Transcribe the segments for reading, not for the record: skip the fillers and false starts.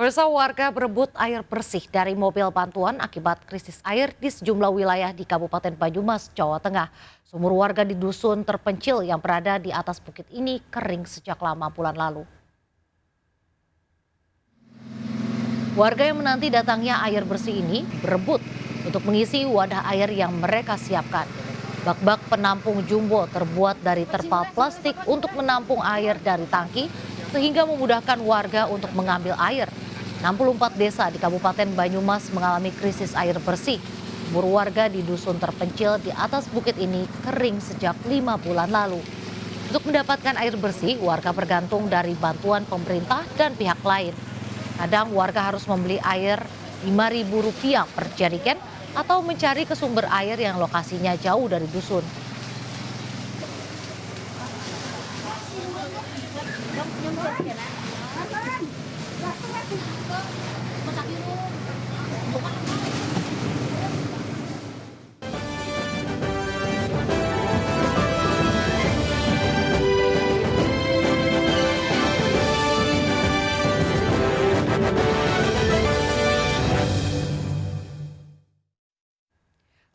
Pemirsa, warga berebut air bersih dari mobil bantuan akibat krisis air di sejumlah wilayah di Kabupaten Banyumas, Jawa Tengah. Sumur warga di dusun terpencil yang berada di atas bukit ini kering sejak lama bulan lalu. Warga yang menanti datangnya air bersih ini berebut untuk mengisi wadah air yang mereka siapkan. Bak-bak penampung jumbo terbuat dari terpal plastik untuk menampung air dari tangki sehingga memudahkan warga untuk mengambil air. 64 desa di Kabupaten Banyumas mengalami krisis air bersih. Sumur warga di dusun terpencil di atas bukit ini kering sejak 5 bulan lalu. Untuk mendapatkan air bersih, warga bergantung dari bantuan pemerintah dan pihak lain. Kadang warga harus membeli air Rp5.000 per jerigen atau mencari ke sumber air yang lokasinya jauh dari dusun.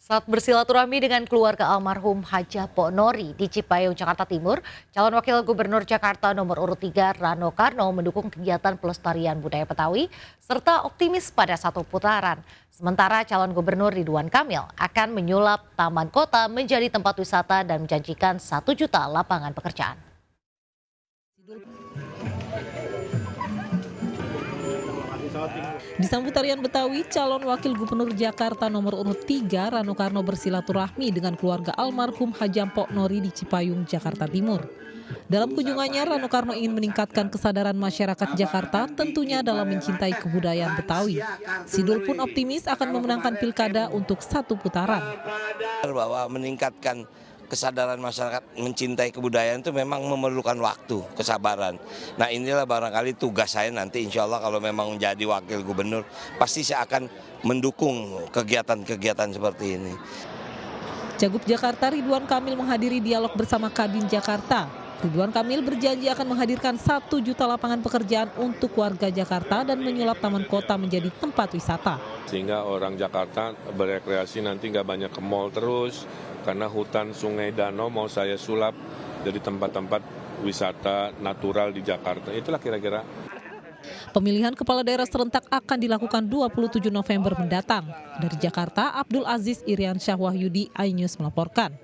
Saat bersilaturahmi dengan keluarga almarhum Haja Pok Nori di Cipayung, Jakarta Timur, calon wakil gubernur Jakarta nomor urut 3 Rano Karno mendukung kegiatan pelestarian budaya Betawi serta optimis pada satu putaran. Sementara calon gubernur Ridwan Kamil akan menyulap taman kota menjadi tempat wisata dan menjanjikan 1 juta lapangan pekerjaan. Disambut tarian Betawi, calon wakil gubernur Jakarta nomor urut 3 Rano Karno bersilaturahmi dengan keluarga almarhum Haja Pok Nori di Cipayung, Jakarta Timur. Dalam kunjungannya, Rano Karno ingin meningkatkan kesadaran masyarakat Jakarta tentunya dalam mencintai kebudayaan Betawi. Sidul pun optimis akan memenangkan pilkada untuk 1 putaran. Bahwa meningkatkan kesadaran masyarakat mencintai kebudayaan itu memang memerlukan waktu, kesabaran. Nah, inilah barangkali tugas saya nanti, insya Allah kalau memang menjadi wakil gubernur, pasti saya akan mendukung kegiatan-kegiatan seperti ini. Cagup Jakarta Ridwan Kamil menghadiri dialog bersama Kadin Jakarta. Ridwan Kamil berjanji akan menghadirkan 1 juta lapangan pekerjaan untuk warga Jakarta dan menyulap taman kota menjadi tempat wisata. Sehingga orang Jakarta berekreasi nanti nggak banyak ke mall terus, karena hutan, sungai, danau mau saya sulap jadi tempat-tempat wisata natural di Jakarta. Itulah kira-kira. Pemilihan kepala daerah serentak akan dilakukan 27 November mendatang. Dari Jakarta, Abdul Aziz Iriansyah Wahyudi, iNews melaporkan.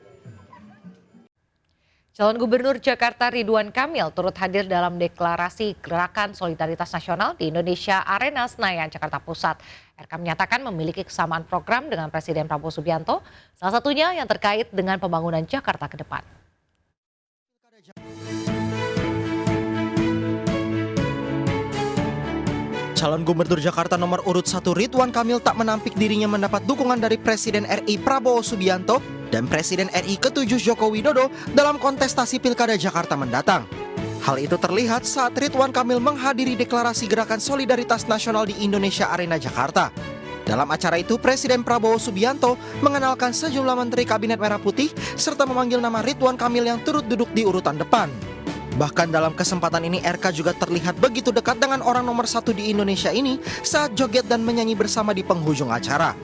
Calon Gubernur Jakarta Ridwan Kamil turut hadir dalam deklarasi Gerakan Solidaritas Nasional di Indonesia Arena Senayan, Jakarta Pusat. RK menyatakan memiliki kesamaan program dengan Presiden Prabowo Subianto, salah satunya yang terkait dengan pembangunan Jakarta ke depan. Calon Gubernur Jakarta nomor urut 1 Ridwan Kamil tak menampik dirinya mendapat dukungan dari Presiden RI Prabowo Subianto dan Presiden RI ke-7 Joko Widodo dalam kontestasi Pilkada Jakarta mendatang. Hal itu terlihat saat Ridwan Kamil menghadiri deklarasi Gerakan Solidaritas Nasional di Indonesia Arena Jakarta. Dalam acara itu, Presiden Prabowo Subianto mengenalkan sejumlah Menteri Kabinet Merah Putih serta memanggil nama Ridwan Kamil yang turut duduk di urutan depan. Bahkan dalam kesempatan ini RK juga terlihat begitu dekat dengan orang nomor 1 di Indonesia ini saat joget dan menyanyi bersama di penghujung acara.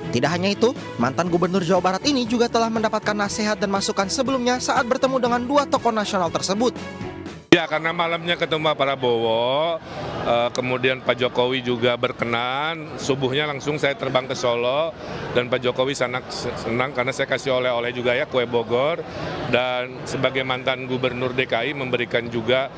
Tidak hanya itu, mantan Gubernur Jawa Barat ini juga telah mendapatkan nasihat dan masukan sebelumnya saat bertemu dengan 2 tokoh nasional tersebut. Ya, karena malamnya ketemu Pak Prabowo, kemudian Pak Jokowi juga berkenan, subuhnya langsung saya terbang ke Solo, dan Pak Jokowi sangat senang karena saya kasih oleh-oleh juga ya, kue Bogor, dan sebagai mantan Gubernur DKI memberikan juga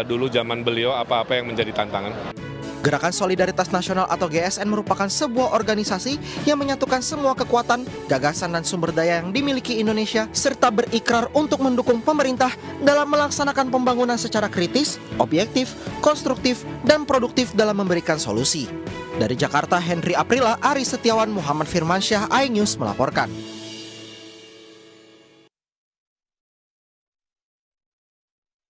dulu zaman beliau apa-apa yang menjadi tantangan. Gerakan Solidaritas Nasional atau GSN merupakan sebuah organisasi yang menyatukan semua kekuatan, gagasan dan sumber daya yang dimiliki Indonesia serta berikrar untuk mendukung pemerintah dalam melaksanakan pembangunan secara kritis, objektif, konstruktif, dan produktif dalam memberikan solusi. Dari Jakarta, Henry Aprila, Ari Setiawan, Muhammad Firmansyah, iNews melaporkan.